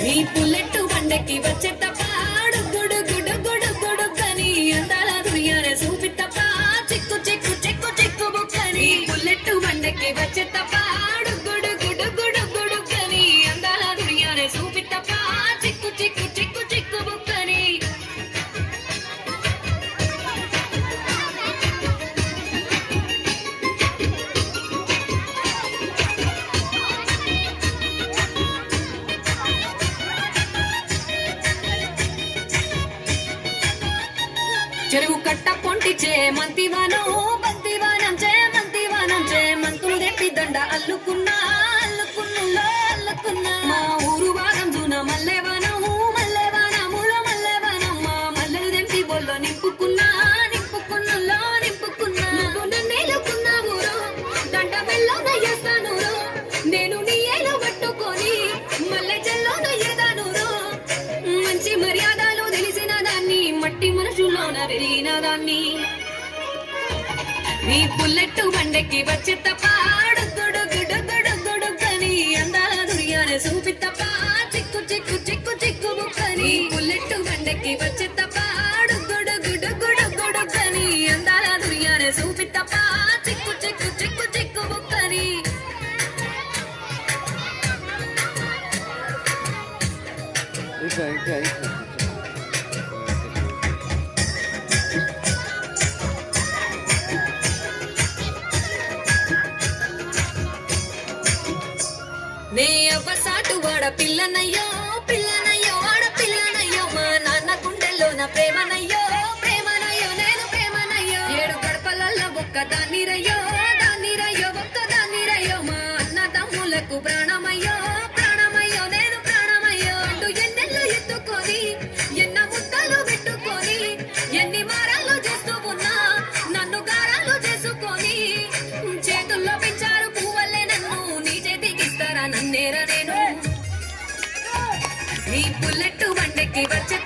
నీ పుల్లెట్టు బండెక్కి వచ్చే తప్ప గుడు గుడు గుడు గుడు కని అందాల దుర్యానే చూపి తప్ప చిక్కు చిక్కు చిక్కు చిక్కు బుక్కని పుల్లెట్టు బండెక్కి వచ్చే తప్ప గుడు గుడు గుడు గుడు కని అందాల దుర్యానే చూపి తప్ప చిక్కు చిక్కు చిక్కు చిక్కు బుక్కని చెరువు కట్ట పొంటిచే మంతివానం బంతివానం చే మంతివానం చే మంతులు తెప్పి దండ అల్లుకున్నా అల్లుకున్నులో అల్లుకున్నా మా ఊరు భాగం జూన మల్లెవానం మల్లెవానములో మల్లెవానం మా మల్లెలు తెంపి బొల్లో నింపుకున్నా నింపుకున్నులో నింపుకున్నా నువ్వు నన్నేలుకున్నా ఊరు దండ బెల్లో నయ్యేస్తాను నేను నీ ఏలు పట్టుకొని మల్లె చెల్లో నయ్యేదాను మంచి మర్యాదలు తెలిసిన దాన్ని మట్టి మనుషుల్లోన పెరిగిన దాన్ని నీ పుల్లెట్టు బండెక్కి వచ్చే తప్ప గుడు గుడు గుడు గుడు కని అందాల దుర్యానే చూపి తప్ప చిక్కు చిక్కు చిక్కు చిక్కు బుక్కని పుల్లెట్టు బండెక్కి వచ్చే తప్ప గుడు గుడు గుడు గుడు కని అందాల దుర్యానే చూపి తప్ప చిక్కు చిక్కు చిక్కు చిక్కు బుక్కని నే అవ్వసాటు వాడ పిల్లనయ్యో పిల్లనయ్యో వాడ పిల్లనయ్యో మా నాన్న గుండెల్లో నా ప్రేమనయ్యో ప్రేమనయ్యో నేను ప్రేమనయ్యో 7 గడపలల్లో ఒక్కదాన్ని రయ్యో దాన్ని రయ్యో ఒక్కదాన్ని రయ్యో మా అన్న తమ్ములకు ప్రాణమయ్యో ప్రాణమయ్యో నేను ప్రాణమయ్యో అంటూ ఎన్నెళ్ళు ఎత్తుకొని ఎన్న ముద్దలు పెట్టుకొని ఎన్ని మారాలు చేస్తూ ఉన్నా నన్ను గారాలు చేసుకొని చేతుల్లో పెంచారు పువ్వల్లే నన్ను నీ చేతికిస్తారా నన్నేరా నేను నీ పుల్లెట్టు బండెక్కి వచ్చే